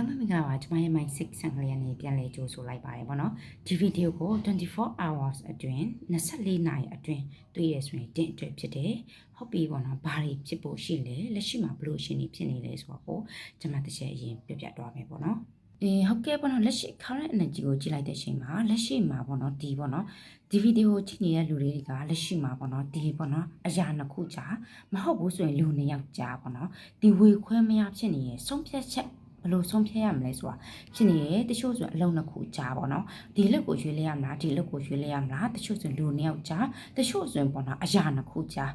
အားလုံးပဲမင်္ဂလာပါကျွန်မရဲ့ mind 6 ဆန်ကလေးနဲ့ပြန်လည်ကြိုးဆိုလိုက်ပါတယ်ပေါ့နော်ဒီဗီဒီယိုကို24 hours အတွင်း24နာရီအတွင်းတွေ့ရဆိုရင်တင်အတွက်ဖြစ်တယ်ဟုတ်ပြီပေါ့နော်ဘာတွေဖြစ်ဖို့ရှိလဲလက်ရှိမှာဘလို့ရှင်နေဖြစ်နေလဲဆိုတော့ကျွန်မတစ်ချက်အရင်ပြပြသွားမယ်ပေါ့နော်ဟုတ်ကဲ့ပေါ့နော်လက်ရှိ current energy ကိုကြည့်လိုက်တဲ့အချိန်မှာလက်ရှိမှာပေါ့နော်ဒီပေါ့နော်ဒီဗီဒီယိုကိုကြည့်နေတဲ့လူတွေကလက်ရှိမှာပေါ့နော်ဒီပေါ့နော်အရာနှစ်ခုကြာမဟုတ်ဘူးဆိုရင်လူနှစ်ယောက်ကြာပေါ့နော်ဒီဝေခွဲမရဖြစ်နေရဲ့ဆုံးဖြတ်ချက်ဘလို့ဆုံးဖြတ်ရမလဲဆိုတာဖြစ်နေတယ်တချို့ဆိုအလုံးနှစ်ခုကြားပေါ့နော်ဒီလက်ကိုရွေးလဲရမလားဒီလက်ကိုရွေးလဲရမလားတချို့ဆိုလူနှစ်ယောက်ကြားတချို့ဆိုပေါ့နော်အရာနှစ်ခုကြား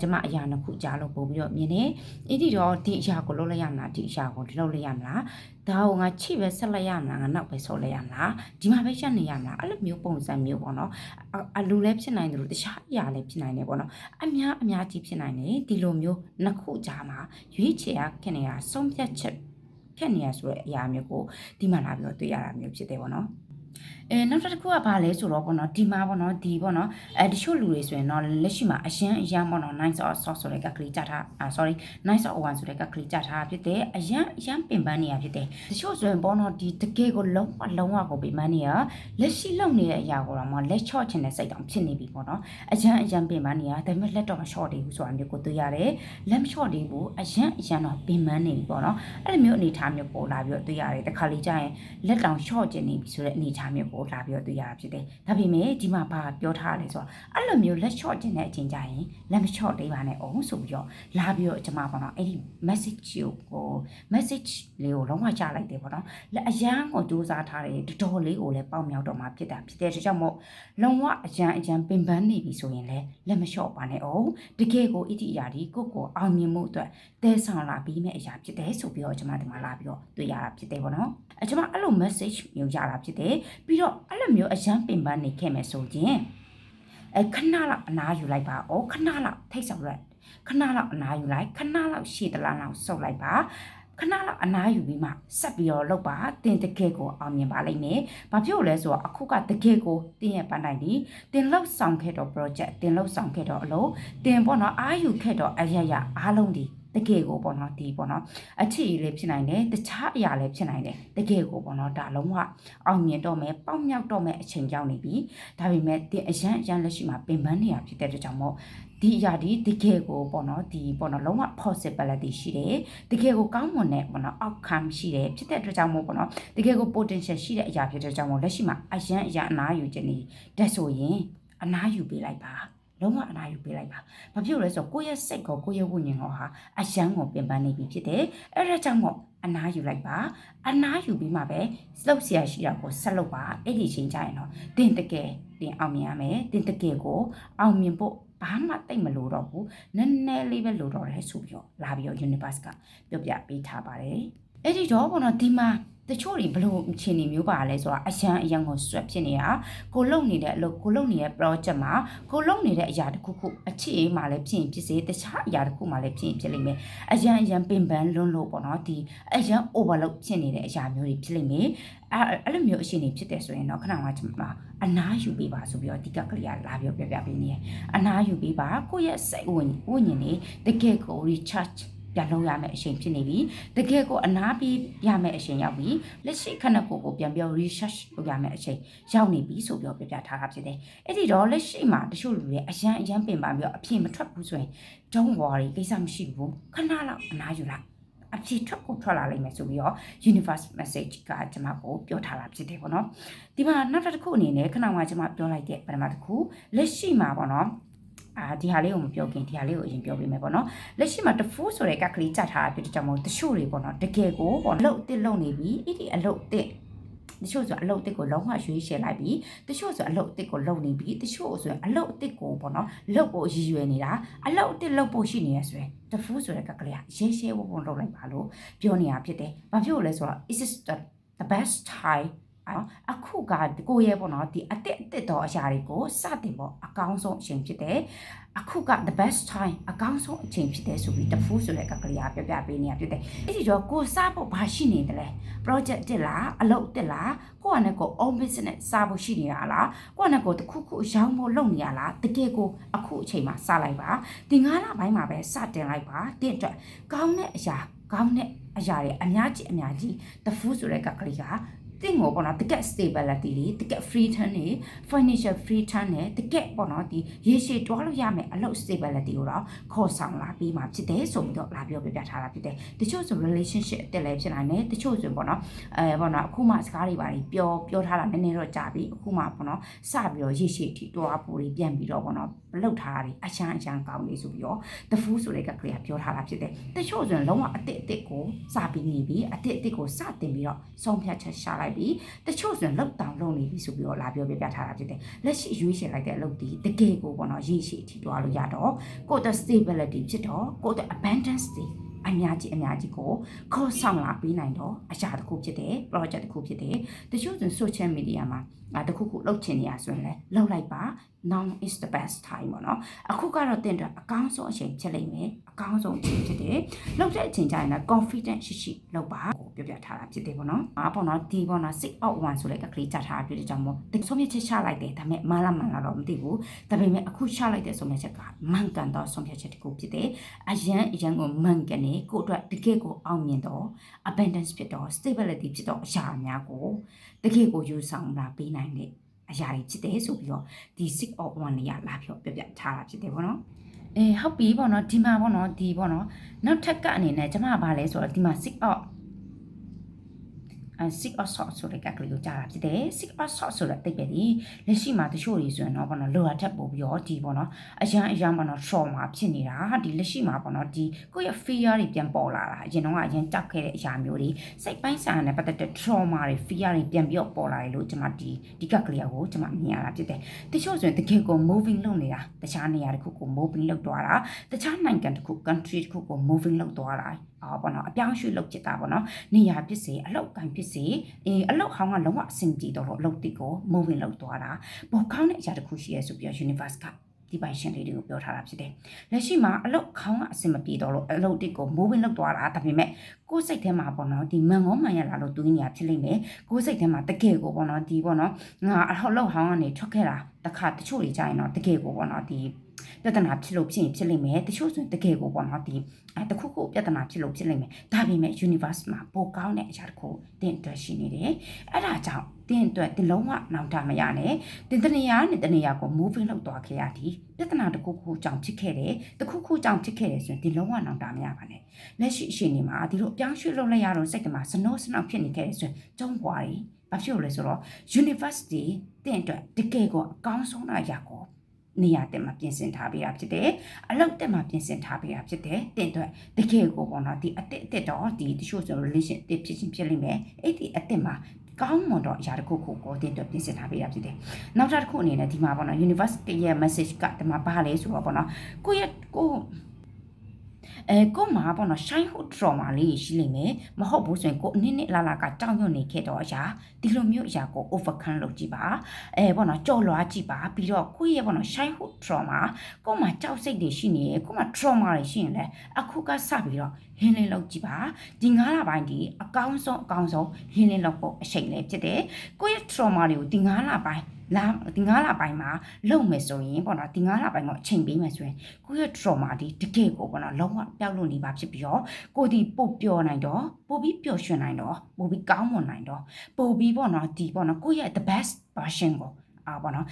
ကျွန်မအရာနှစ်ခုကြားလို့ပို့ပြီးတော့မြင်နေအဲ့ဒီတော့ဒီအရာကိုလုပ်လိုက်ရမလားဒီအရာကိုလုပ်လိုက်ရမလားဒါကိုငါချိပဲဆက်လိုက်ရမလားငါနောက်ပဲဆော်လိုက်ရမလားဒီမှာပဲရက်နေရမလားအဲ့လိုမျိုးပုံစံမျိုးပေါ့နော်အလူလည်းဖြစ်နိုင်တယ်လို့တခြားအရာလည်းဖြစ်နိုင်တယ်ပေါ့နော်အများကြီးဖြစ်နိုင်တယ်ဒီလိုမျိုးနှစ်ခုကြားမှာရွေးချယ်ရခင်နေတာဆုံးဖြတ်ချက်ခက်နေရဆိုတဲ့အရာမျိုးကိုဒီမှာလာပြီးတော့တွေ့ရတာမျိုးဖြစ်တယ်ပေါ့နော်နောက်တစ်ခုကဘာလဲဆိုတော့ပေါ့နော်ဒီမှာပေါ့နော်ဒီပေါ့နော်တချို့လူတွေဆိုရင်တော့လက်ရှိမှာအရန်ပေါ့နော် nice or soft ဆိုတဲ့ကကလေးကြထားsorry nice or one ဆိုတဲ့ကကလေးကြထားဖြစ်တယ်အရန်ပင်ပန်းနေရဖြစ်တယ်တချို့ဆိုရင်ပေါ့နော်ဒီတကယ်ကိုလုံးဝကိုပင်ပန်းနေရလက်ရှိလုံနေတဲ့အရာကိုတော့မှလက်ချော့ချင်တဲ့စိတ်တောင်ဖြစ်နေပြီပေါ့နော်အရန်ပင်ပန်းနေရဒါပေမဲ့လက်တော့မလျှော့သေးဘူးဆိုတာမျိုးကိုတွေ့ရတယ်လက်မလျှော့သေးဘူးအရန်တော့ပင်ပန်းနေပြီပေါ့နော်အဲ့လိုမျိုးအနေထားမျိုးပေါ်လာပြီးတော့တွေ့ရတယ်တခါလေးကျရင်လက်တောင်လျှော့ချင်နေပြီဆိုတဲ့အနေထားမျိုးလာပြီးတော့တွေ့ရတာဖြစ်တယ်။ဒါပေမဲ့ဒီမှာဘာပြောထားလဲဆိုတော့အဲ့လိုမျိုးလက်လျှော့ခြင်းတဲ့အချိန်ကျရင်လက်မလျှော့သေးပါနဲ့အောင်ဆိုပြီးတော့လာပြီးတော့ကျွန်မပေါ့နော်အဲ့ဒီ message ကို message လေးကိုလုံးဝချလိုက်တယ်ပေါ့နော်။လက်အရန်ကိုစူးစမ်းထားတယ်တော်တော်လေးကိုလည်းပေါက်မြောက်တော့မှဖြစ်တာဖြစ်တဲ့အတွက်ကြောင့်မို့လုံးဝအရန်ပင်ပန်းနေပြီဆိုရင်လည်းလက်မလျှော့ပါနဲ့အောင်တကယ်ကိုအဋ္ဌိအရာဒီကိုအောင်မြင်မှုအတွက်တဲဆောင်လာပြီးမဲ့အရာဖြစ်တယ်ဆိုပြီးတော့ကျွန်မဒီမှာလာပြီးတော့တွေ့ရတာဖြစ်တယ်ပေါ့နော်။ကျွန်မအဲ့လို message မျိုးရတာဖြစ်တယ်ပြီးတော့အဲ့လိုမျိုးအရန်ပင်ပန်းနေခဲ့မယ်ဆိုရင်ခဏလောက်အနားယူလိုက်ပါဩခဏလောက်ထိတ်ဆောင်လိုက်ခဏလောက်အနားယူလိုက်ခဏလောက်ရှည်တလားလောက်ဆုပ်လိုက်ပါခဏလောက်အနားယူပြီးမှဆက်ပြီးတော့လုပ်ပါတင်တကယ်ကိုအောင်မြင်ပါလိမ့်မယ်။ဘာဖြစ်လို့လဲဆိုတော့အခုကတကယ်ကိုတင်ရပန်းတိုင်းဒီတင်လောက်ဆောင်ခဲ့တော့ project တင်လောက်ဆောင်ခဲ့တော့အလုပ်တင်ပေါ့နော်အားယူခဲ့တော့အရအားလုံးဒီတကယ်ကိုပေါ့နော်ဒီပေါ့နော်အချစ်လေးဖြစ်နိုင်တယ်တခြားအရာလည်းဖြစ်နိုင်တယ်တကယ်ကိုပေါ့နော်ဒါလုံးဝအောင်မြင်တော့မယ်ပေါက်မြောက်တော့မယ်အချိန်ကြောင်းနေပြီဒါပေမဲ့တင်အရန်လက်ရှိမှာပင်ပန်းနေရဖြစ်တဲ့အတွက်ကြောင့်မို့ဒီအရာဒီတကယ်ကိုပေါ့နော်ဒီပေါ့နော်လုံးဝ possibility ရှိတယ်တကယ်ကိုကောင်းမွန်တဲ့ပေါ့နော် outcome ရှိတယ်ဖြစ်တဲ့အတွက်ကြောင့်မို့ပေါ့နော်တကယ်ကို potential ရှိတဲ့အရာဖြစ်တဲ့အတွက်ကြောင့်မို့လက်ရှိမှာအရန်အနားယူခြင်းနေတက်ဆိုရင်အနားယူပေးလိုက်ပါလုံးဝအနားယူပေးလိုက်ပါ။ဘာဖြစ်လို့လဲဆိုတော့ကိုယ့်ရဲ့စိတ်ကိုကိုယ့်ရဲ့ဝိညာဉ်ကိုဟာအယံကိုပင်ပန်းနေပြီဖြစ်တယ်။အဲ့ဒါကြောင့်မို့အနားယူလိုက်ပါ။အနားယူပြီးမှပဲလှုပ်ရှားရှိတာကိုဆက်လုပ်ပါ။အဲ့ဒီချိန်ကျရင်တော့တင်တကယ်တင်အောင်မြင်ရမယ်။တင်တကယ်ကိုအောင်မြင်ဖို့ဘာမှတိတ်မလို့တော့ဘူး။နည်းနည်းလေးပဲလို့တော့တယ်ဆိုပြီးတော့လာပြီးတော့ universe ကပြောပြပေးထားပါတယ်။အဲ့ဒီတော့ဘောနော်ဒီမှာတချို့တွေဘလို့အခြေအနေမျိုးပါလဲဆိုတာအရန်ကိုဆွတ်ဖြစ်နေတာကိုလုံနေတဲ့အလုပ်ကိုလုံနေတဲ့ project မှာကိုလုံနေတဲ့အရာတစ်ခုအခြေအေးမှလည်းဖြစ်ရင်ဖြစ်စေတခြားအရာတစ်ခုမှလည်းဖြစ်ရင်ဖြစ်လိမ့်မယ်အရန်ပင်ပန်းလွန်းလို့ပေါ့နော်ဒီအရန် overload ဖြစ်နေတဲ့အရာမျိုးတွေဖြစ်လိမ့်မယ်အဲ့လိုမျိုးအခြေအနေဖြစ်တယ်ဆိုရင်တော့ခဏမှကျွန်မအနားယူပေးပါဆိုပြီးတော့ဒီကကလေးကလာပြီးပြပေးနေတယ်အနားယူပေးပါကိုယ့်ရဲ့စိတ်ဝိညာဉ်နေတကယ်ကို rechargeပြန်လုပ်ရမယ့်အချိန်ဖြစ်နေပြီတကယ်ကိုအနားပြီးရမယ့်အချိန်ရောက်ပြီလက်ရှိခဏကိုပြန်ပြော research လုပ်ရမယ့်အချိန်ရောက်နေပြီဆိုပြီးပြထားတာဖြစ်တယ်အဲ့ဒီတော့လက်ရှိမှာတချို့လူတွေအရန်ပင်ပန်းပြီးတော့အဖြေမထွက်ဘူးဆိုရင် don't worry ကိစ္စမရှိဘူးခဏလောက်အနားယူလိုက်အဖြေထွက်လာလိမ့်မယ်ဆိုပြီးတော့ universe message ကကျွန်မကိုပြောထားတာဖြစ်တယ်ပေါ့နော်ဒီမှာနောက်တစ်ခုအနေနဲ့ခဏမှကျွန်မပြောလိုက်တဲ့ပထမတစ်ခုလက်ရှိမှာပေါ့နော်ဒီဟာလေးကိုမပြောခင်ဒီဟာလေးကိုအရင်ပြောပေးမယ်ပေါ့နော်လက်ရှိမှာတဖိုးဆိုတဲ့ကကလေးကြထားတာဖြစ်တဲ့ကြောင့်မို့တချို့တွေပေါ့နော်တကယ်ကိုပေါ့အလုတ်အစ်လုံနေပြီအဲ့ဒီအလုတ်အစ်တချို့ဆိုအလုတ်အစ်ကိုလုံးဝရွေးရှယ်လိုက်ပြီတချို့ဆိုအလုတ်အစ်ကိုလုံနေပြီတချို့ဆိုအလုတ်အစ်ကိုပေါ့နော်လုတ်ဖို့ရည်ရွယ်နေတာအလုတ်အစ်လုတ်ဖို့ရှိနေရဆိုရင်တဖိုးဆိုတဲ့ကကလေးကရဲဝုန်းလုပ်လိုက်ပါလို့ပြောနေတာဖြစ်တယ်ဘာဖြစ်လို့လဲဆိုတော့ is the best timeအခုကကိုရဲ့ပေါ့နော်ဒီအစ်တော်အရာတွေကိုစတင်ပေါ့အကောင်းဆုံးအချိန်ဖြစ်တယ်အခုက the best time အကောင်းဆုံးအချိန်ဖြစ်တယ်ဆိုပြီးတဖူးဆိုတဲ့ကကလေးကပြပေးနေတာဖြစ်တယ်အဲ့ဒီတော့ကိုစားဖို့ဘာရှိနေတယ်လဲ project တက်လားအလုပ်တက်လားကိုကနဲ့ကို own business စားဖို့ရှိနေတာလားကိုကနဲ့ကိုတခုရောင်းဖို့လုပ်နေရလားတကယ်ကိုအခုအချိန်မှာစလိုက်ပါဒီ9လပိုင်းမှာပဲစတင်လိုက်ပါတင့်အတွက်ကောင်းတဲ့အရာ ကောင်းတဲ့အရာတွေအများကြီးthe food ဆိုတဲ့ကကလေးကတင်ကိုပေါ့နော်တကက် stability လေးတကက် free turn နေ financial free turn နဲ့တကက်ပေါ့နော်ဒီရေရှည်တွားလို့ရမယ်အလုပ် stability ကိုတော့ခေါ်ဆောင်လာပြီးမှဖြစ်တယ်ဆိုပြီးတော့လာပြောပြထားတာဖြစ်တယ်တချို့ဆို relationship တက်လဲဖြစ်နိုင်တယ်တချို့ဆိုပေါ့နော်ပေါ့နော်အခုမှစကားတွေပါပြောထားတာနည်းနည်းတော့ကြာပြီအခုမှပေါ့နော်စပြီးတော့ရေရှည်ထိတွားဖို့တွေပြန်ပြီးတော့ပေါ့နော်လောက်ထားတာအချမ်းကောင်းနေဆိုပြီးတော့ the food ဆိုတဲ့ကကလေးကပြောထားတာဖြစ်တယ်တချို့ဆိုရင်လုံးဝအစ်စ်ကိုစပြီးနေပြီးအစ်စ်ကိုစတင်ပြီးတော့ဆုံးဖြတ်ချက်ရှာလိုက်ပြီးတချို့ဆိုရင်လောက်တောင်လုပ်နေပြီဆိုပြီးတော့လာပြောပြထားတာဖြစ်တယ်လက်ရှိရွေးချယ်လိုက်တဲ့အလုပ်ဒီတကယ်ကိုပေါ့နော်ရေရှည်ထိတွားလို့ရတော့ကိုယ့် stability ဖြစ်တော့ကိုယ့် abundance တွေအများကြီးကိုခေါ်ဆောင်လာပြီးနိုင်တော့အရာတစ်ခုဖြစ်တယ် project တစ်ခုဖြစ်တယ်တချို့ဆို social media မှာတခုလုပ်ချင်နေရဆိုရင်လည်းလုပ်လိုက်ပါ now is the best time ပေါ့နော်အခုကတော့တင်တော့အကောင်းဆုံးအချိန်ဖြစ်လိမ့်မယ်အကောင်းဆုံးအချိန်ဖြစ်တယ်လုပ်တဲ့အချိန်ကျရင်လည်း confident ရှိလုပ်ပါကိုပြောပြထားတာဖြစ်တယ်ပေါ့နော်ပေါ့နော်ဒီပေါ့နော် six out one ဆိုတဲ့ကလေးကြားထားတာဖြစ်တဲ့ကြောင့်မို့ဆုံးဖြတ်ချက်ချလိုက်တယ်ဒါပေမဲ့မလားတော့မသိဘူးဒါပေမဲ့အခုချလိုက်တဲ့ဆုံးဖြတ်ချက်ကမှန်ကန်တော့ဆုံးဖြတ်ချက်တစ်ခုဖြစ်တယ်အရန်ကိုမှန်ကန်နေကိုအတွက်တကယ်ကိုအောင်မြင်တော့ abundance ဖြစ်တော့ stability ဖြစ်တော့အရာအများကိုတကယ်ကိုယူဆောင်လာပေးနိုင်တဲ့အရာတွေဖြစ်တယ်ဆိုပြီးတော့ဒီ six of one လေးကလာပြောပြထားတာဖြစ်တယ်ပေါ့နော်ဟုတ်ပြီပေါ့နော်ဒီမှာပေါ့နော်ဒီပေါ့နော်နောက်ထပ်ကအနေနဲ့ကျွန်မကဘာလဲဆိုတော့ဒီမှာ six of sick of sort ဆိုတဲ့ကကလေးကိုကြားတာဖြစ်တယ် sick of sort ဆိုတဲ့တိတ်ပဲဒီလက်ရှိမှာတချို့တွေဆိုရင်တော့ဘောနော်လိုအပ်ထက်ပို့ပြီးတော့ဒီဘောနော်အရန်ဘောနော် trauma ဖြစ်နေတာဒီလက်ရှိမှာဘောနော်ဒီကိုယ့်ရဲ့ fear တွေပြန်ပေါ်လာတာအရင်တော့အရင်ကြောက်ခဲ့တဲ့အရာမျိုးတွေစိတ်ပိုင်းဆိုင်ရာနဲ့ပတ်သက်တဲ့ trauma တွေ fear တွေပြန်ပြီးတော့ပေါ်လာတယ်လို့ကျွန်မဒီကကလေးကိုကျွန်မမြင်ရတာဖြစ်တယ်တချို့ဆိုရင်တကယ်ကို moving လုပ်နေတာတခြားနေရာတစ်ခုကို moving လုပ်သွားတာတခြားနိုင်ငံတစ်ခု country တစ်ခုကို moving လုပ်သွားတာဘောနော်အပြောင်းရွှေ့လုပ်ချစ်တာဘောနော်နေရာဖြစ်စေအလောက်ကန်ဖြစ်စေအလောက်ဟောင်းကလုံးဝအဆင်ပြေတော့အလုပ်တိကို moving လုပ်သွားတာပေါ်ကောင်းတဲ့အရာတစ်ခုရှိရဲဆိုပြီးတော့ universe ကဒီပိုင်ရှင်လေးတွေကိုပြောထားတာဖြစ်တယ်လက်ရှိမှာအလောက်ခေါင်းကအဆင်မပြေတော့လို့အလုပ်တိကို moving လုပ်သွားတာဒါပေမဲ့ကိုယ်စိတ်ထဲမှာပေါ့နော်ဒီမန်မှန်ရလာလို့တွေးနေရဖြစ်လိမ့်မယ်ကိုယ်စိတ်ထဲမှာတကယ်ကိုပေါ့နော်ဒီပေါ့နော်ငါအလောက်ဟောင်းကနေထွက်ခဲ့တာတခါတချို့တွေကြရင်တော့တကယ်ကိုပေါ့နော်ဒီပြဿနာဖြစ်လို့ဖြစ်လိမ့်မယ်တချို့ဆိုရင်တကယ်ကိုပေါ့နော်ဒီတခုခုပြဿနာဖြစ်လို့ဖြစ်လိမ့်မယ်ဒါပေမဲ့ universe မှာပိုကောင်းတဲ့အရာတစ်ခုတင်အတွက်ရှိနေတယ်အဲ့ဒါကြောင့်တင်အတွက်ဒီလုံးဝနောက်တာမရနဲ့တင်တနေရာနဲ့တနေရာကို moving လုပ်သွားခဲ့ရသည်ပြဿနာတစ်ခုခုကြောင့်ဖြစ်ခဲ့တယ်တခုခုကြောင့်ဖြစ်ခဲ့တယ်ဆိုရင်ဒီလုံးဝနောက်တာမရပါနဲ့လက်ရှိအချိန်ဒီမှာဒီလိုအပြောင်းရွှေ့လုပ်လိုက်ရတော့စိတ်ကမှာစနောဖြစ်နေခဲ့တယ်ဆိုရင်ကျုံးပွားတယ်ဘာဖြစ်လို့လဲဆိုတော့ university တင်အတွက်တကယ်ကိုအကောင်းဆုံးအရာကိုနေရာတက်မှာပြင်ဆင်ထားပေးတာဖြစ်တယ်အလောက်တက်မှာပြင်ဆင်ထားပေးတာဖြစ်တယ်တင်အတွက်တကယ်ကိုပေါ့နော်ဒီအစ်တော့ဒီတချို့ဆို relation တစ်ဖြစ်ချင်းဖြစ်လိမ့်မယ်အဲ့ဒီအစ်မှာကောင်းမွန်တော့အရာတစ်ခုခုကိုတင်အတွက်ပြင်ဆင်ထားပေးတာဖြစ်တယ်နောက်တစ်ခုအနေနဲ့ဒီမှာပေါ့နော် university ရဲ့ message ကဒီမှာဘာလဲဆိုတော့ပေါ့နော်ကိုမှာပေါ့နော် childhood trauma လေးရှိလိမ့်မယ်မဟုတ်ဘူးဆိုရင်ကိုအနည်းလာကကြောက်ရွံ့နေခဲ့တော့အရာဒီလိုမျိုးအရာကို overcome လုပ်ကြည့်ပါပေါ့နော်ကြော်လွားကြည့်ပါပြီးတော့ကိုယ့်ရဲ့ပေါ့နော် childhood trauma ကိုမှကြောက်စိတ်တွေရှိနေတယ်ကိုမှ trauma တွေရှိရင်လည်းအခုကစပြီးတော့ဟင်းလင်းလုပ်ကြည့်ပါဒီ9လပိုင်းဒီအကောင်းဆုံးဟင်းလင်းလုပ်ဖို့အချိန်လေးဖြစ်တယ်ကိုယ့်ရဲ့ trauma တွေကိုဒီ9လပိုင်းဒီ9လပိုင်းမှာလုပ်မယ်ဆိုရင်ပေါ့နော်ဒီ9လပိုင်းကိုအချိန်ပေးမယ်ဆိုရင်ကိုယ့်ရဲ့ trauma ဒီတကယ်ကိုပေါ့နော်လုံးဝပျောက်လို့နေပါဖြစ်ပြီးတော့ကိုဒီပို့ပျော်နိုင်တော့ပို့ပြီးပျော်ရွှင်နိုင်တော့ပို့ပြီးကောင်းမွန်နိုင်တော့ပို့ပြီးပေါ့နော်ဒီပေါ့နော်ကိုယ့်ရဲ့ the best version ကိုပေါ့နော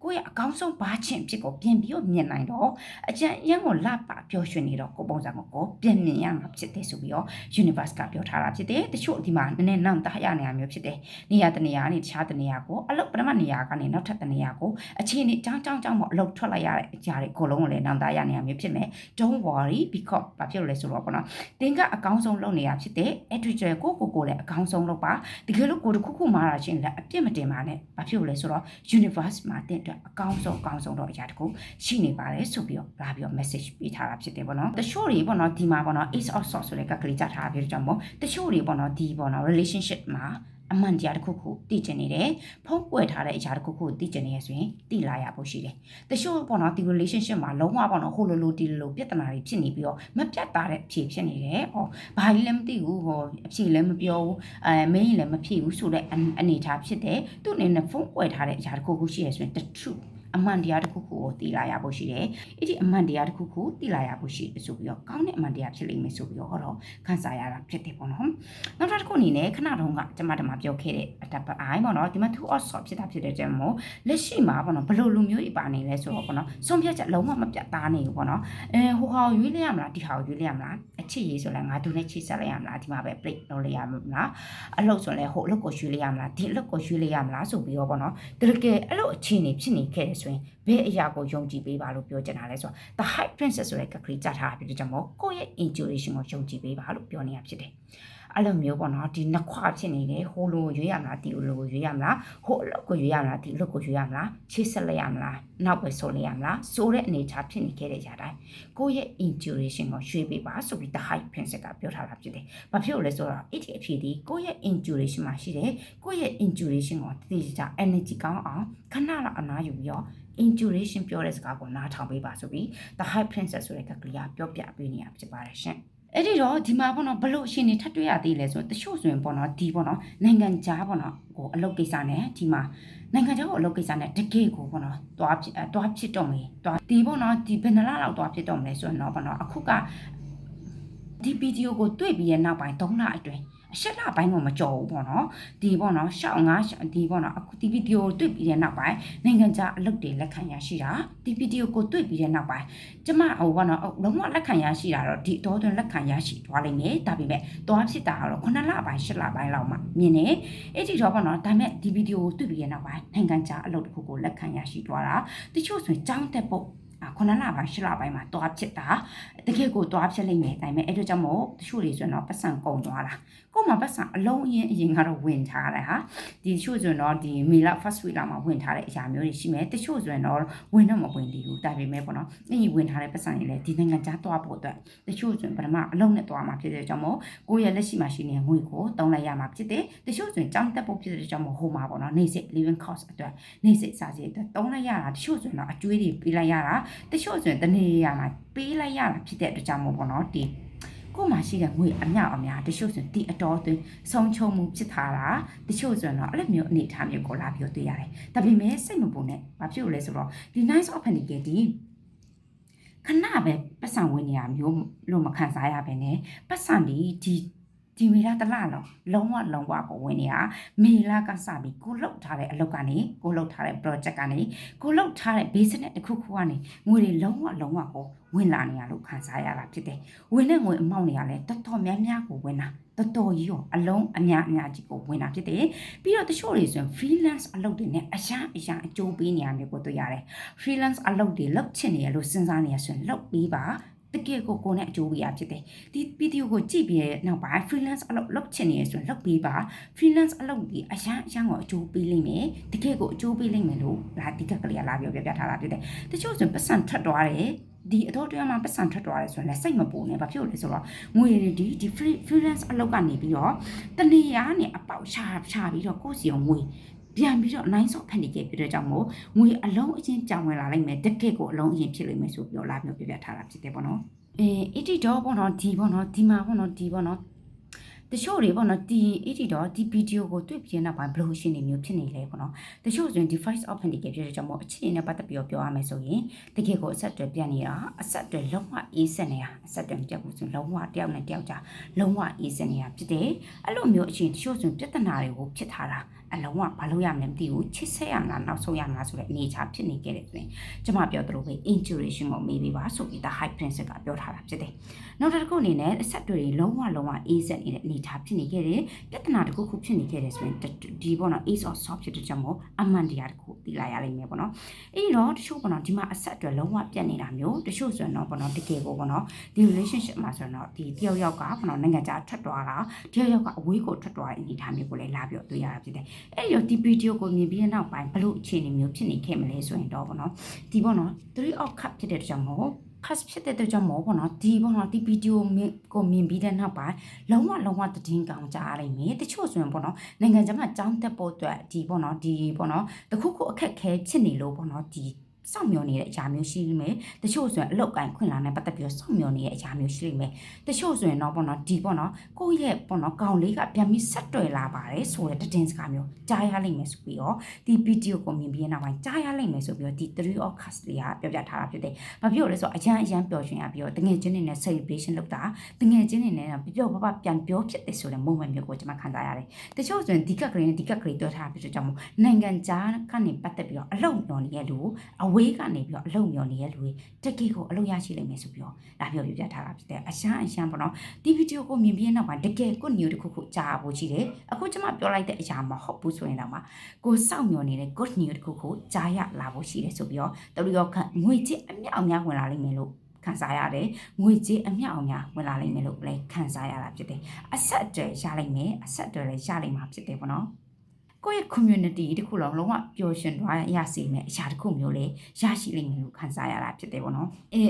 ်ကိုယ့်ရဲ့အကောင်းဆုံးဘာချင်းဖြစ်ကိုပြင်ပြီးတော့မြင်နိုင်တော့အကျဉ်းရန်ကိုလပပျော်ရွှင်နေတော့ကိုပုံစံကိုပြင်မြင်ရမှာဖြစ်တယ်ဆိုပြီးတော့ universe ကပြောထားတာဖြစ်တယ်တချို့ဒီမှာနည်းနည်းနောက်တာရနေရမျိုးဖြစ်တယ်နေရာတနေရာနဲ့တခြားတနေရာကိုအလုပ်ပထမနေရာကနေနောက်ထပ်တနေရာကိုအခြေအနေကြောင်းပေါ့အလုပ်ထွက်လိုက်ရတဲ့အရာတွေအကုန်လုံးကိုလည်းနောက်တာရနေရမျိုးဖြစ်မယ် don't worry because ဘာဖြစ်လို့လဲဆိုတော့ပေါ့နော်တင်ကအကောင်းဆုံးလုပ်နေရဖြစ်တယ်အဲ့ဒီကျကိုလည်းအကောင်းဆုံးလုပ်ပါတကယ်လို့ကိုတစ်ခုမှားတာချင်းလည်းအပြစ်မတင်ပါနဲ့ဘာဖြစ်လို့လဲဆိုတော့ universe မှာတင်အကောင်းဆုံးတော့အရာတခုရှိနေပါတယ်ဆိုပြီးတော့လာပြီးတော့ message ပေးထားတာဖြစ်တယ်ပေါ့နော်တချို့တွေပေါ့နော်ဒီမှာပေါ့နော် ace of swords ဆိုတဲ့ကကလေးကြားထားပြီးတော့ကြောင့်ပေါ့တချို့တွေပေါ့နော်ဒီပေါ့နော် relationship မှာအမှန်တရားတစ်ခုခုသိကျင်နေတယ်ဖုံးကွယ်ထားတဲ့အရာတစ်ခုခုသိကျင်နေရဆိုရင်သိလာရဖို့ရှိတယ်တချို့ပေါ့နော်ဒီ relationship မှာလုံးဝပေါ့နော်ဟိုလိုဒီလိုပြဿနာတွေဖြစ်နေပြီးတော့မပြတ်သားတဲ့အဖြေဖြစ်နေတယ်ဟောဘာကြီးလည်းမသိဘူးဟောအဖြေလည်းမပြောဘူးမင်းကြီးလည်းမဖြစ်ဘူးဆိုတဲ့အနေအထားဖြစ်တယ်သူ့အနေနဲ့ဖုံးကွယ်ထားတဲ့အရာတစ်ခုခုရှိရဆိုရင် the truth အမှန်တရားတစ်ခုခုကိုသိလာရဖို့ရှိတယ်အဲ့ဒီအမှန်တရားတစ်ခုခုသိလာရဖို့ရှိတယ်ဆိုပြီးတော့ကောင်းတဲ့အမှန်တရားဖြစ်လိမ့်မယ်ဆိုပြီးတော့ဟောတော့ခန်းစားရတာဖြစ်တယ်ပေါ့နော်နောက်တစ်ခုအနေနဲ့ခဏတုန်းကကျွန်မတို့မှာပြောခဲ့တဲ့အတပတ်အိုင်းပေါ့နော်ဒီမှာ two off ဖြစ်တာဖြစ်တဲ့ကြောင့်မို့လက်ရှိမှာပေါ့နော်ဘလို့လူမျိုးတွေပါနေလဲဆိုတော့ပေါ့နော်ဆုံးဖြတ်ချက်လုံးဝမပြတ်သားနေဘူးပေါ့နော်ဟိုဟာကိုရွေးလိုက်ရမလားဒီဟာကိုရွေးလိုက်ရမလားအချစ်ရေးဆိုလဲငါတို့နဲ့ချိတ်ဆက်လိုက်ရမလားဒီမှာပဲ break လုပ်လိုက်ရမလားအလုပ်ဆိုလဲဟိုအလုပ်ကိုရွေးလိုက်ရမလားဒီအလုပ်ကိုရွေးလိုက်ရမလားဆိုပြီးတော့ပေါ့နော်တကယ်အဲ့လိုအခြေအနေဖြစ်နေခဲ့တယ်ဆိုရင်ဘယ်အရာကိုယုံကြည်ပေးပါလို့ပြောချင်တာလဲဆိုတော့ the high princess ဆိုတဲ့ကခရီးကြထားတာဖြစ်တဲ့ကြောင့်မို့ကိုယ့်ရဲ့ intuition ကိုယုံကြည်ပေးပါလို့ပြောနေရဖြစ်တယ်အဲ့လိုမျိုးပေါ့နော်ဒီနှစ်ခွဖြစ်နေတယ်ဟိုလိုရွေးရမလားဒီလိုကိုရွေးရမလားဟိုအလုပ်ကိုရွေးရမလားဒီအလုပ်ကိုရွေးရမလားချိတ်ဆက်လိုက်ရမလားနောက်ပဲဆိုလိုက်ရမလားဆိုတဲ့အနေထားဖြစ်နေခဲ့တဲ့ຢာတိုင်းကိုယ့်ရဲ့ intuition ကိုရွှေ့ပေးပါဆိုပြီး the high princess ကပြောထားတာဖြစ်တယ်ဘာဖြစ်လို့လဲဆိုတော့အဲ့ဒီအဖြစ်ဒီကိုယ့်ရဲ့ intuition မှာရှိတယ်ကိုယ့်ရဲ့ intuition ကိုတည်ကြ energy ကောင်းအောင်ခဏလောက်အနားယူပြီးတော့ intuition ပြောတဲ့စကားကိုနားထောင်ပေးပါဆိုပြီး the high princess ဆိုတဲ့ကလေးကပြောပြပေးနေတာဖြစ်ပါတယ်ရှင်အဲ့ဒီတော့ဒီမှာပေါ့နော်ဘလို့ရှင်နေထပ်တွေ့ရသေးလဲဆိုတော့တချို့ဆိုရင်ပေါ့နော်ဒီပေါ့နော်နိုင်ငံခြားပေါ့နော်ဟိုအလုပ်ကိစ္စနဲ့ဒီမှာနိုင်ငံခြားကိုအလုပ်ကိစ္စနဲ့တကယ်ကိုပေါ့နော်တွားဖြစ်တော့မယ်တွားဒီပေါ့နော်ဒီဘယ်နှလားလောက်တွားဖြစ်တော့မလဲဆိုရင်တော့ပေါ့နော်အခုကဒီဗီဒီယိုကိုတွေ့ပြီးရဲ့နောက်ပိုင်း3လအတွင်းအရှက်လပိုင်းကမကြော်ဘူးပေါ့နော်ဒီပေါ့နော်ရှောင်းငါဒီပေါ့နော်အခုဒီဗီဒီယိုတွေ့ပြီးတဲ့နောက်ပိုင်းနိုင်ငံခြားအလုပ်တွေလက်ခံရရှိတာဒီဗီဒီယိုကိုတွေ့ပြီးတဲ့နောက်ပိုင်းကျမဟိုပေါ့နော်လုံးဝလက်ခံရရှိတာတော့ဒီတော့တွင်လက်ခံရရှိသွားလိမ့်မယ်ဒါပေမဲ့သွားဖြစ်တာကတော့9လပိုင်း10လပိုင်းလောက်မှမြင်နေအဲ့ဒီတော့ပေါ့နော်ဒါပေမဲ့ဒီဗီဒီယိုကိုတွေ့ပြီးတဲ့နောက်ပိုင်းနိုင်ငံခြားအလုပ်တစ်ခုကိုလက်ခံရရှိသွားတာတချို့ဆိုရင်ကြောင်းတက်ဖို့9လပိုင်း10လပိုင်းမှာတွားဖြစ်တာတကယ်ကိုတွားဖြစ်လိမ့်မယ်ဒါပေမဲ့အဲ့တို့ကြောင့်မို့တချို့တွေဆိုတော့ပတ်စံကုန်သွားတာကို့မှာပတ်စံအလုံးအရင်ကတော့ဝင်ထားတယ်ဟာဒီတချို့ဆိုတော့ဒီမေလ first week လောက်မှာဝင်ထားတဲ့အရာမျိုးတွေရှိမယ်တချို့ဆိုရင်တော့ဝင်တော့မဝင်သေးဘူးဒါပေမဲ့ပေါ့နော်အဲ့ဒီဝင်ထားတဲ့ပတ်စံတွေလည်းဒီနိုင်ငံခြားတွားဖို့အတွက်တချို့ဆိုရင်ပထမအလုံးနဲ့တွားမှာဖြစ်တဲ့ကြောင့်မို့ကိုယ့်ရဲ့လက်ရှိမှာရှိနေတဲ့ငွေကိုတုံးလိုက်ရမှာဖြစ်တယ်တချို့ဆိုရင်ကြောင်းတက်ဖို့ဖြစ်တဲ့ကြောင့်မို့ဟိုမှာပေါ့နော်နေစစ် living cost အတွက်နေစစ်စားစရိတ်အတွက်တုံးလိုက်ရတာတချို့ဆိုရင်တော့အကျွေးတွေပေးလိုက်ရတာတချို့ဆိုရင်တနေ့ရမှာပေးလိုက်ရတာဖြစ်တဲ့အတွက်ကြောင့်မို့ပေါ့နော်ဒီကိုမှရှိတဲ့ငွေအမြောက်အများတချို့ဆိုရင်ဒီအတော်သွင်းဆုံးချုံမှုဖြစ်ထားတာတချို့ဆိုရင်တော့အဲ့လိုမျိုးအနေထားမျိုးကိုလာပြီးတွေ့ရတယ်ဒါပေမဲ့စိတ်မပူနဲ့ဘာဖြစ်လို့လဲဆိုတော့ဒီ nice of Pentacles ဒီခဏပဲပတ်စံဝင်နေရမျိုးလို့မခံစားရပဲနဲ့ပတ်စံဒီမေလာတလလုံးဝကိုဝင်နေတာမေလာကစပြီးကိုလှုပ်ထားတဲ့အလုပ်ကနေကိုလှုပ်ထားတဲ့ project ကနေကိုလှုပ်ထားတဲ့ business တစ်ခုကနေငွေတွေလုံးဝကိုဝင်လာနေရလို့ခံစားရတာဖြစ်တယ်ဝင်တဲ့ငွေအမောက်တွေကလည်းတော်တော်များများကိုဝင်တာတော်တော်ကြီးရောအလုံးအများကြီးကိုဝင်တာဖြစ်တယ်ပြီးတော့တချို့တွေဆိုရင် freelance အလုပ်တွေနဲ့အရာအကျိုးပေးနေရမျိုးကိုတွေ့ရတယ် freelance အလုပ်တွေလုပ်ချင်နေရလို့စဉ်းစားနေရဆိုရင်လုပ်ပေးပါတကယ်ကိုနဲ့အကျိုးပေးရဖြစ်တယ်ဒီဗီဒီယိုကိုကြည့်ပြီးတဲ့နောက်ပိုင်း freelance အလုပ်လုပ်ချင်နေရဆိုရင်လုပ်ပေးပါ freelance အလုပ်ဒီအရန်ကိုအကျိုးပေးလိမ့်မယ်တကယ်ကိုအကျိုးပေးလိမ့်မယ်လို့လာဒီကကလေးကလာပြောပြထားတာဖြစ်တယ်တချို့ဆိုရင်ပတ်စံထပ်သွားတယ်ဒီအတော့တရားမှာပတ်စံထွက်သွားတယ်ဆိုရင်လည်းစိတ်မပူနဲ့ဘာဖြစ်လို့လဲဆိုတော့ငွေတွေဒီ freelance အလုပ်ကနေပြီးတော့တနေရာနဲ့အပေါက်ရှာပြီးတော့ကိုယ့်စီအောင်ငွေပြန်ပြီးတော့နိုင်စော့ဖန်တီးခဲ့ပြီးတော့ကြောင့်မို့ငွေအလုံးအချင်းကြောင်ဝင်လာလိုက်မယ်တကယ့်ကိုအလုံးအရင်ဖြစ်လိမ့်မယ်ဆိုပြီးတော့လာပြောပြထားတာဖြစ်တယ်ပေါ့နော်အဲ့ဒီတော့ပေါ့နော်ဒီပေါ့နော်ဒီမှာပေါ့နော်ဒီပေါ့နော်တချို့တွေပေါ့နော်ဒီအဲ့ဒီတော့ဒီဗီဒီယိုကိုတွေ့ပြီးနောက်ပိုင်းဘလို့ရှင်းနေမျိုးဖြစ်နေလဲပေါ့နော်တချို့ဆိုရင်ဒီ Five of Pentacles ဖြစ်တဲ့ကြောင့်မို့အခြေအနေနဲ့ပတ်သက်ပြီးပြောရမယ်ဆိုရင်တကယ်ကိုအဆက်တွေပြန်နေတာအဆက်တွေလုံးဝအေးစက်နေတာအဆက်တွေမပြတ်ဘူးဆိုလုံးဝတယောက်နဲ့တယောက်ကြားလုံးဝအေးစက်နေတာဖြစ်တယ်အဲ့လိုမျိုးအခြေအနေတချို့ဆိုရင်ပြဿနာတွေကိုဖြစ်ထားတာအလုံးဝဘာလို့ရမလဲမသိဘူးချစ်ဆက်ရမလားနောက်ဆုံးရမလားဆိုတဲ့အနေချာဖြစ်နေခဲ့တယ်ဆိုရင်ကျွန်မပြောသလိုပဲ intuition ကိုမေးပေးပါဆိုပြီး the high princess ကပြောထားတာဖြစ်တယ်နောက်တစ်ခုအနေနဲ့အဆက်တွေလုံးဝအေးစက်နေတဲ့အနေချာဖြစ်နေခဲ့တယ်ပြဿနာတစ်ခုခုဖြစ်နေခဲ့တယ်ဆိုရင်ဒီပေါ့နော် ace of swords ဖြစ်တဲ့ကြောင့်မို့အမှန်တရားတစ်ခုသိလာရလိမ့်မယ်ပေါ့နော်အဲ့တော့တချို့ပေါ့နော်ဒီမှာအဆက်တွေလုံးဝပြတ်နေတာမျိုးတချို့ဆိုရင်တော့ပေါ့နော်တကယ်ကိုပေါ့နော်ဒီ relationship မှာဆိုတော့ဒီတယောက်ကပေါ့နော်နိုင်ငံခြားထွက်သွားတာတယောက်ကအဝေးကိုထွက်သွားတဲ့အနေထားမျိုးကိုလည်းလာပြီးတွေ့ရတာဖြစ်တယ်အဲ့ဒီဒီဗီဒီယိုကိုမြင်ပြီးတဲ့နောက်ပိုင်းဘလို့အခြေအနေမျိုးဖြစ်နေခဲ့မလဲဆိုရင်တော့ပေါ့နော်ဒီပေါ့နော်3 of cup ဖြစ်တဲ့ကြောင့်မို့ခတ်ဖြစ်တဲ့ကြောင့်မို့ပေါ့နော်ဒီဗီဒီယိုကိုမြင်ပြီးတဲ့နောက်ပိုင်းလုံးဝတည်င်းကောင်းကြရလိမ့်မယ်တချို့ဆိုရင်ပေါ့နော်နိုင်ငံခြားမှာကြောင်းတက်ဖို့အတွက်ဒီပေါ့နော်တခုခုအခက်ခဲဖြစ်နေလို့ပေါ့နော်ဒီ စောင့်မျှော်နေတဲ့အရာမျိုးရှိလိမ့်မယ်တချို့ဆိုရင်အလောက်ကိုင်းခွင့်လာနဲ့ပတ်သက်ပြီးတော့စောင့်မျှော်နေတဲ့အရာမျိုးရှိလိမ့်မယ်တချို့ဆိုရင်တော့ပေါ့နော်ဒီပေါ့နော်ကိုယ့်ရဲ့ပေါ့နော်ကောင်လေးကပြန်ပြီးဆက်တွယ်လာပါတယ်ဆိုတဲ့တည်င်းစကားမျိုးကြားရလိမ့်မယ်ဆိုပြီးတော့ဒီဗီဒီယိုကိုမြင်ပြီးနောက်ပိုင်းကြားရလိမ့်မယ်ဆိုပြီးတော့ဒီ3 of cards လေးကပြောပြထားတာဖြစ်တယ်ဘာဖြစ်လို့လဲဆိုတော့အရန်ပျော်ရွှင်ရပြီးတော့တငယ်ချင်းတွေနဲ့ celebration လုပ်တာတငယ်ချင်းတွေနဲ့ပျော်ပပြန်ပြောဖြစ်တယ်ဆိုတဲ့ moment မျိုးကိုကျွန်မခံစားရတယ်တချို့ဆိုရင်ဒီကကလေးနဲ့ဒီကကလေးပြောထားပြီးတော့ကြောင့်နိုင်ငံခြားကနေပတ်သက်ပြီးတော့အလုံမျောနေတဲ့လူအဝေးကနေပြီးတော့အလုံမျောနေတဲ့လူတွေတကယ်ကိုအလုံရရှိလိမ့်မယ်ဆိုပြီးတော့ဒါပြောပြထားတာဖြစ်တယ်အရှမ်းပေါ့နော်ဒီဗီဒီယိုကိုမြင်ပြီးနောက်ပိုင်းတကယ်ကို new တစ်ခုကြားဖို့ရှိတယ်အခုကျွန်မပြောလိုက်တဲ့အရာမဟုတ်ဘူးဆိုရင်တော့ကိုစောင့်မျောနေတဲ့ good news တစ်ခုကြားရလာဖို့ရှိတယ်ဆိုပြီးတော့တော်တော်ခန့်ငွေကြေးအမြောက်အများဝင်လာလိမ့်မယ်လို့ခံစားရတယ်ငွေကြေးအမြောက်အများဝင်လာလိမ့်မယ်လို့လည်းခံစားရတာဖြစ်တယ်အဆက်အသွယ်ရလိမ့်မယ်အဆက်အသွယ်လည်းရလိမ့်မှာဖြစ်တယ်ပေါ့နော်ကိုယ့်ရဲ့ community တခုလုံးဝပျော်ရွှင်သွားရစေမယ်အရာတစ်ခုမျိုးလေးရရှိလိမ့်မယ်လို့ခံစားရတာဖြစ်တယ်ပေါ့နော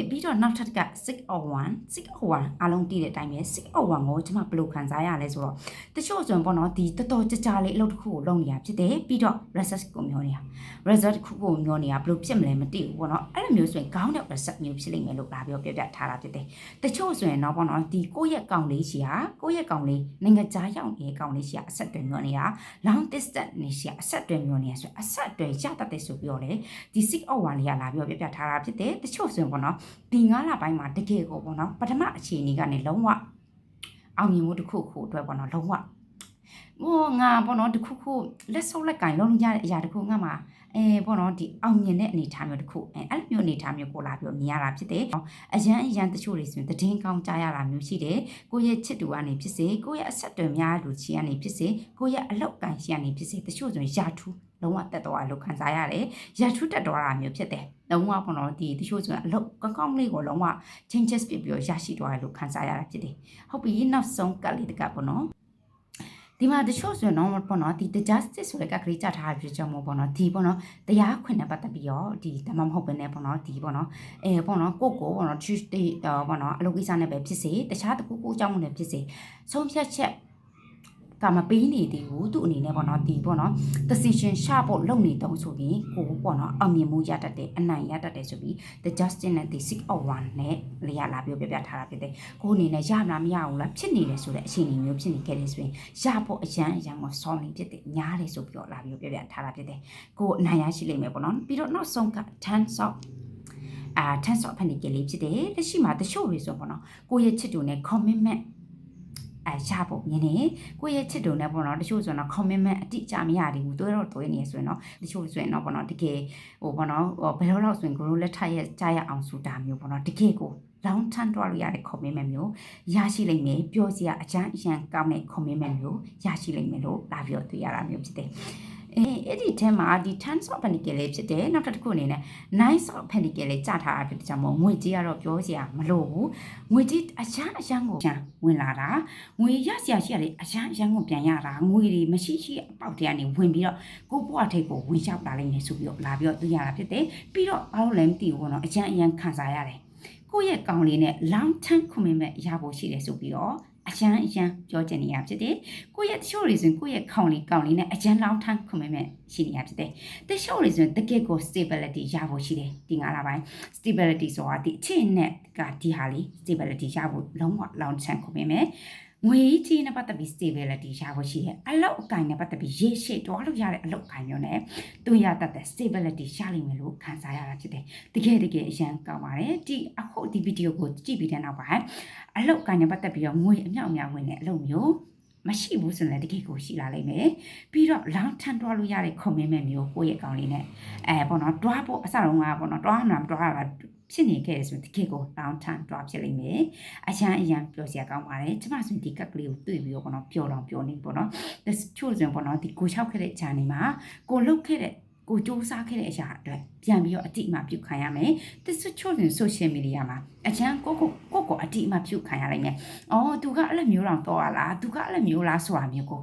်ပြီးတော့နောက်ထပ်က601အားလုံးတည်တဲ့အတိုင်းပဲ601ကိုကျွန်မဘယ်လိုခံစားရလဲဆိုတော့တချို့ဆိုရင်ပေါ့နော်ဒီတော်တော်ကြာလေးအလုပ်တစ်ခုကိုလုပ်နေရဖြစ်တယ်ပြီးတော့ research ကိုမျိုးနေတာ result တစ်ခုကိုမျိုးနေတာဘယ်လိုဖြစ်မလဲမသိဘူးပေါ့နော်အဲ့လိုမျိုးဆိုရင်ခေါင်းနဲ့ research မျိုးဖြစ်လိမ့်မယ်လို့ပြောပြထားတာဖြစ်တယ်တချို့ဆိုရင်တော့ပေါ့နော်ဒီကိုယ့်ရဲ့ကောင်လေးရှိဟာကိုယ့်ရဲ့ကောင်လေးနိုင်ငံခြားရောက်နေတဲ့ကောင်လေးရှိဟာအဆက်တွေမျိုးနေတာ long distance နေရှိအဆက်တွေမျိုးနေဆိုအဆက်တွေရတတ်တယ်ဆိုပြီးတော့လေဒီ601လေးကလာပြီးပြထားတာဖြစ်တယ်တချို့ဆိုရင်ပေါ့နော်ဒီ9လပိုင်းမှာတကယ်ကိုပေါ့နော်ပထမအခြေအနေကနေလုံးဝအောင်မြင်မှုတစ်ခုအတွက်ပေါ့နော်လုံးဝငါပေါ့နော်တခုလက်ဆုပ်လက်ကင်လုံးရတဲ့အရာတခုငါမှာပေါ့နော်ဒီအောင်မြင်တဲ့အနေအထားမျိုးတစ်ခုအဲ့လိုမျိုးအနေအထားမျိုးကိုလာပြီးမြင်ရတာဖြစ်တယ်အရန်တချို့တွေဆိုရင်တည်င်းကောင်းကြားရတာမျိုးရှိတယ်ကိုယ့်ရဲ့ချစ်တူကနေဖြစ်စေကိုယ့်ရဲ့အဆက်တွေများလူချီကနေဖြစ်စေကိုယ့်ရဲ့အလောက်ကန်ရှိကနေဖြစ်စေတချို့ဆိုရင်ယာထူးလုံးဝတက်သွားလို့ခံစားရတယ်ယာထူးတက်သွားတာမျိုးဖြစ်တယ်လုံးဝပေါ့နော်ဒီတချို့ဆိုရင်အလောက်ကောင်းလေးကိုလုံးဝ changes ပြပြီးရရှိသွားလို့ခံစားရတာဖြစ်တယ်ဟုတ်ပြီနောက်ဆုံးကလေးတကပေါ့နော်ဒီမှာတချို့ဆိုရင်တော့ပေါ့နော်ဒီ justice ဆိုတဲ့ကကလေးကြထားပြီးကြောင့်ပေါ့နော်ဒီပေါ့နော်တရားခွင့်နဲ့ပတ်သက်ပြီးတော့ဒီတမမဟုတ်ဘဲနဲ့ပေါ့နော်ဒီပေါ့နော်ပေါ့နော်ကိုပေါ့နော် Tuesday ပေါ့နော်အလုပ်ကိစ္စနဲ့ပဲဖြစ်စေတခြားတခုအကြောင်းနဲ့ဖြစ်စေဆုံးဖြတ်ချက်ကမပေးနေသေးဘူးသူ့အနေနဲ့ပေါ့နော်ဒီပေါ့နော် decision ချဖို့လုပ်နေတော့ဆိုရင်ကိုပေါ့နော်အောင်မြင်မှုရတတ်တယ်အနိုင်ရတတ်တယ်ဆိုပြီး the justice နဲ့ the 601နဲ့လေရလာပြီးပြထားတာဖြစ်တယ်ကိုအနေနဲ့ရမလားမရဘူးလားဖြစ်နေတယ်ဆိုတဲ့အခြေအနေမျိုးဖြစ်နေခဲ့တယ်ဆိုရင်ရဖို့အရန်ကိုစောင်းနေဖြစ်တယ်ညားတယ်ဆိုပြီးတော့လာပြီးပြထားတာဖြစ်တယ်ကိုအနိုင်ရရှိလိမ့်မယ်ပေါ့နော်ပြီးတော့နောက်ဆုံးက 10 of Pentacles လေးဖြစ်တယ်လက်ရှိမှာတချို့တွေဆိုပေါ့နော်ကိုရဲ့ချစ်သူနဲ့ commitmentရှားဖို့မြင်နေကိုယ့်ရဲ့ချစ်တုံနဲ့ပေါ့နော်တချို့ဆိုတော့ commitment အတိအကျမရသေးဘူးတွဲနေဆိုရင်တော့တချို့ဆိုရင်တော့ပေါ့နော်တကယ်ပေါ့နော်ဘယ်တော့ဆိုရင်ကိုလိုလက်ထပ်ရဲ့ကြားရအောင်ဆိုတာမျိုးပေါ့နော်တကယ်ကိုလောင်းထမ်းသွားလို့ရတဲ့ commitment မျိုးရရှိလိမ့်မယ်ပြောစရာအရန်ကောင်းတဲ့ commitment မျိုးရရှိလိမ့်မယ်လို့လာပြီးတော့တွေ့ရတာမျိုးဖြစ်တယ်အဲ့ဒီထဲမှာဒီ 10 of Pentacles လေးဖြစ်တယ်နောက်တစ်ခုအနေနဲ့ 9 of Pentacles လေးကြာထားတာဖြစ်တဲ့ကြောင့်ငွေကြီးကတော့ပြောစရာမလိုဘူးငွေကြီးအရန်ကိုဝင်လာတာငွေရစရာရှိရတယ်အရန်ကိုပြန်ရတာငွေတွေမရှိအပေါက်တွေကနေဝင်ပြီးတော့ကိုယ့်ဘဝထိပ်ကိုဝင်ရောက်လာလိမ့်မယ်ဆိုပြီးတော့လာပြီးတော့သိရတာဖြစ်တယ်ပြီးတော့ဘာလို့လဲမသိဘူးပေါ့နော်အရန်ခံစားရတယ်ကိုယ့်ရဲ့ကောင်လေးနဲ့ long term commitment ရဖို့ရှိတယ်ဆိုပြီးတော့အရန်ပြောချင်နေရဖြစ်တယ်ကိုယ့်ရဲ့တချို့တွေဆိုရင်ကိုယ့်ရဲ့ကောင်လေးနဲ့အရန် long term commitment ရှိနေရဖြစ်တယ်တချို့တွေဆိုရင်တကယ်ကို stability ရဖို့ရှိတယ်ဒီ9လပိုင်း stability ဆိုတာဒီအခြေနဲ့ကဒီဟာလေး stability ရဖို့လုံးဝ long term commitment ငွေကြီးနဲ့ပတ်သက်ပြီး stability ရဖို့ရှိတယ်အလောက်အကင်နဲ့ပတ်သက်ပြီးရေရှည်တွားလို့ရတဲ့အလောက်အကင်မျိုးနဲ့တွေ့ရတတ်တဲ့ stability ရလိမ့်မယ်လို့ခံစားရတာဖြစ်တယ်တကယ်အရန်ကောင်းပါတယ်အခုဒီဗီဒီယိုကိုကြည့်ပြီးတဲ့နောက်ပိုင်းအလောက်အကင်နဲ့ပတ်သက်ပြီးတော့ငွေအမြောက်အများဝင်တဲ့အလုပ်မျိုးမရှိဘူးဆိုရင်တကယ်ကိုရှိလာလိမ့်မယ်ပြီးတော့ long term တွားလို့ရတဲ့ commitment မျိုးကိုယ့်ရဲ့အကောင်လေးနဲ့ပေါ့နော်တွားဖို့အစတော့ကပေါ့နော်တွားမှမတွားတာဖြစ်နေခဲ့တယ်ဆိုတကယ်ကို long term တွားဖြစ်လိမ့်မယ်အရန်ပြောစရာကောင်းပါတယ်ကျမဆိုဒီကက်ကလေးကိုတွေ့ပြီးတော့ပေါ့နော်ပြောနေပေါ့နော်တချို့ဆိုရင်ပေါ့နော်ဒီကိုချောက်ခဲ့တဲ့ဂျာနေမှာကိုလုတ်ခဲ့တဲ့ကိုစူးစမ်းခဲ့တဲ့အရာအတွက်ပြန်ပြီးတော့အတိအမှပြုခံရမယ်တချို့ဆိုရင် social media မှာအချမ်းကိုအတိအမှပြုခံရလိမ့်မယ်သူကအဲ့လိုမျိုးတော့တော်ရလားသူကအဲ့လိုမျိုးလားဆိုတာမျိုးကို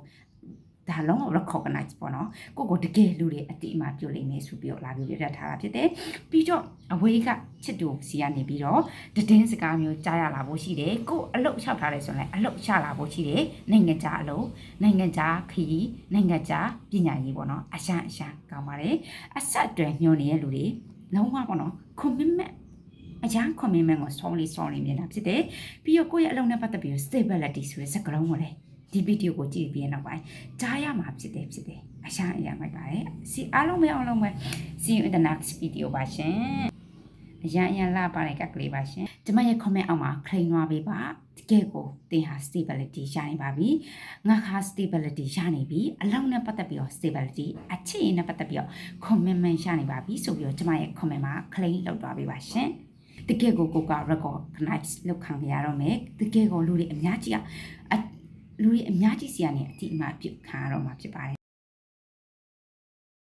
ဒါလုံးဝ recognize ပေါ့နော်ကိုတကယ်လူတွေအတိအမှပြုလိမ့်မယ်ဆိုပြီးတော့လာပြီးပြထားတာဖြစ်တယ်ပြီးတော့အဝေးကချစ်တူစီကနေပြီးတော့တည်င်းစကားမျိုးကြားရလာဖို့ရှိတယ်ကိုအလုတ်လျှောက်ထားတယ်ဆိုရင်အလုတ်ချလာဖို့ရှိတယ်နိုင်ငံခြားအလုတ်နိုင်ငံခြားခရီးနိုင်ငံခြားပညာရေးပေါ့နော်အရှမ်းကောင်းပါတယ်အဆက်အသွယ်ညွှန်နေတဲ့လူတွေ လုံးဝပေါ့နော် commitment အရန် commitment ကို sorry မြင်တာဖြစ်တယ်ပြီးတော့ကိုယ့်ရဲ့အလုပ်နဲ့ပတ်သက်ပြီး stability ဆိုတဲ့စကားလုံးကိုလည်းဒီဗီဒီယိုကိုကြည့်ပြီးနောက်ပိုင်းကြားရမှာဖြစ်တယ်အရန်မိုက်ပါတယ်စီအားလုံးပဲ see you in the next video ပါရှင်အရန်လာပါတဲ့ကကလေးပါရှင်ဒီမှာရဲ့ comment အောက်မှာclaim သွားပေးပါတကယ်ကိုသင်ဟာ stability ရနေပါပြီငါခါ stability ရနေပြီအလုပ်နဲ့ပတ်သက်ပြီးတော့ stability အချစ်ရင်းနဲ့ပတ်သက်ပြီးတော့ commitment ရနေပါပြီဆိုပြီးတော့ဒီမှာရဲ့ comment မှာ claim လုပ်သွားပေးပါရှင်တကယ်ကိုကိုက recognize လုပ်ခံရတော့မယ်တကယ်ကိုလူတွေအများကြီးစီကနေအတိအမှပြုခံရတော့မှာဖြစ်ပါတယ်